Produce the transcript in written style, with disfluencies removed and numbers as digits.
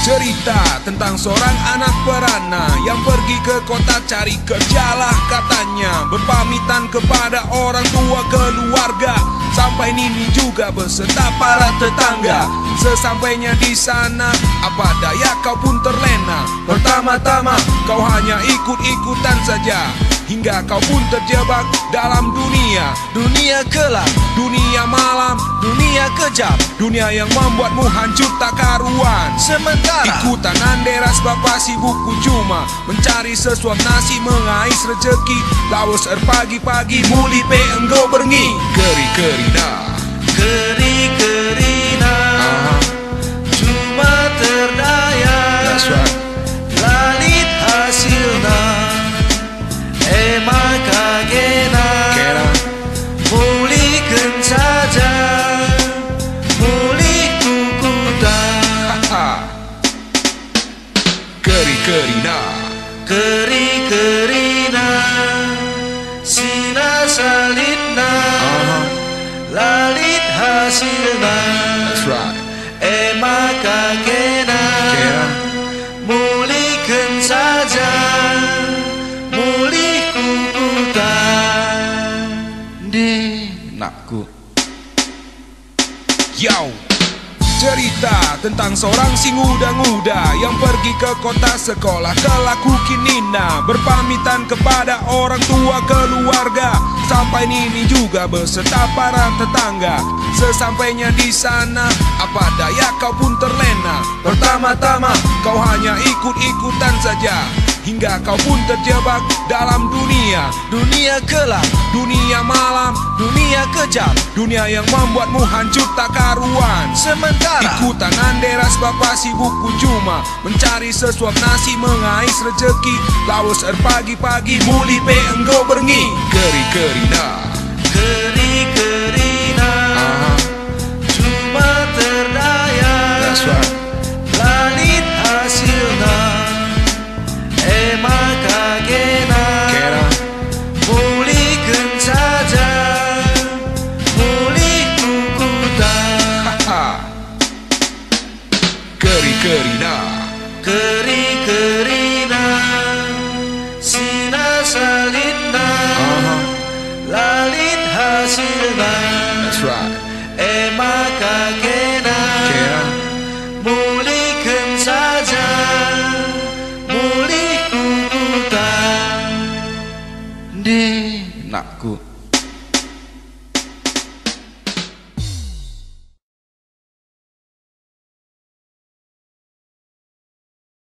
Cerita tentang seorang anak perana yang pergi ke kota cari kerjalah katanya, berpamitan kepada orang tua keluarga, sampai nini juga beserta para tetangga. Sesampainya di sana, apa daya kau pun terlena. Pertama-tama kau hanya ikut-ikutan saja, hingga kau pun terjebak dalam dunia gelap, dunia malam, dunia kejam, dunia yang membuatmu hancur tak karuan. Sementara ikutan anderas bapak sibukku cuma mencari sesuap nasi mengais rezeki. Lawas pagi-pagi muli pe engkau berngi keri-kerina, Keri-kerina cuma terdaya, lalit hasilna maka kena mulihkan saja, mulih kukuta. Keri-kerina, Keri-kerina sina salitna, lalit hasilna maka kena mulihkan saja, mulih kukuta. Di nakku Yow. Cerita tentang seorang si muda-muda yang pergi ke kota sekolah kelak kukinina, berpamitan kepada orang tua keluarga, sampai nini juga beserta para tetangga. Sesampainya di sana, apa daya kau pun terlena. Pertama-tama kau hanya ikut-ikutan saja, hingga kau pun terjebak dalam dunia gelap, dunia malam, dunia kejam, dunia yang membuatmu hancur tak karuan. Sementara ikutan anderas bapak sibukku cuma mencari sesuap nasi mengais rezeki. Lawas pagi-pagi muli pe engkau berngi keri-kerina, Keri-kerina cuma terdaya, lalit hasilna maka kena mulihkan saja, mulih kukuta. Keri-kerina, Keri-kerina sina salitna, lalit hasilna maka kena mulihkan saja, mulih kukuta. Di nakku